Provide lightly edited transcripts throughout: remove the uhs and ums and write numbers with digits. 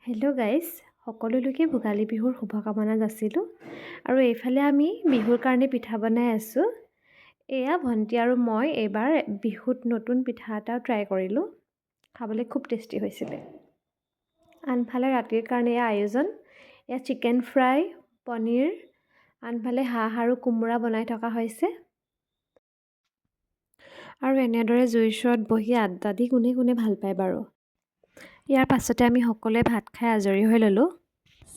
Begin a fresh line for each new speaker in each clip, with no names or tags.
Hello' guys, সকলোলৈকে ভোগালী বিহুৰ শুভকামনা যাচিলোঁ। আৰু এইফালে আমি বিহুৰ কাৰণে পিঠা বনাই আছোঁ। এয়া ভণ্টি আৰু মই এইবাৰ বিহুত নতুন পিঠা এটা ট্ৰাই কৰিলোঁ। খাবলৈ খুব টেষ্টি হৈছিলে। আনফালে ৰাতিৰ কাৰণে এয়া আয়োজন, এয়া চিকেন ফ্ৰাই, পনীৰ, আনফালে হাঁহ আৰু কোমোৰা বনাই থকা হৈছে। আৰু এনেদৰে জুইৰ ওচৰত বহি আড্ডা দি কোনে কোনে ভাল পায় বাৰু। ইয়াৰ পাছতে আমি সকলোৱে ভাত খাই আজৰি হৈ ল'লোঁ।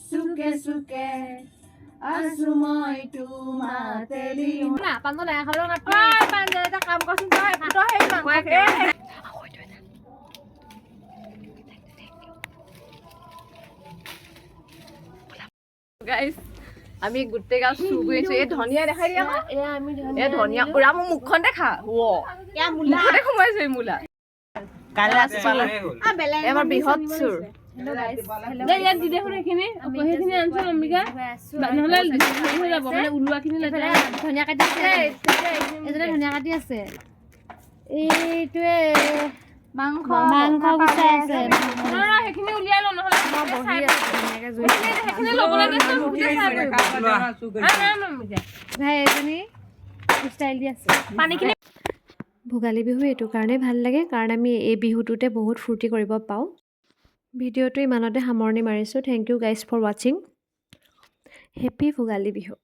চুকে চুকে আছো মই তোমাতেলি না পান নাই খালো না পান এটা কাম কৰচোন তই হেই গাইস আমি গুটে গাল চু গৈছো এই ধনিয়া দেখাই দিয়া এ ধনিয়া উৰা মোৰ মুখখন দেখা ও এ মুলা দেখো মই সেই মুলা কালা পালা এবাৰ বিহত চুৰ দে ইয়াত দি দেখোন এখিনি অকহিখিনি আনছো অম্বিকা নহলে হৈ যাব মানে উলুৱাখিনি লেতেৰা
ধনিয়া কাটি আছে, এজনে ধনিয়া কাটি আছে। এইটোৱে মাংস গুচাই আছে।
নৰা হেখিনি উলিয়াই ল নহলে
মই বহি আছো ধুনীয়াকৈ জুই
হেখিনি লবলৈ দিছো মুখে খাই
ভাই এজনী ষ্টাইল দি আছে।
পানীখিনি
ভোগালী বিহু এইটো কাৰণেই ভাল লাগে কাৰণ আমি এই বিহুটোতে বহুত ফূৰ্তি কৰিব পাওঁ। ভিডিঅ'টো ইমানতে সামৰণি মাৰিছোঁ। থেংক ইউ গাইজ ফৰ ৱাচিং। হেপী ভোগালী বিহু।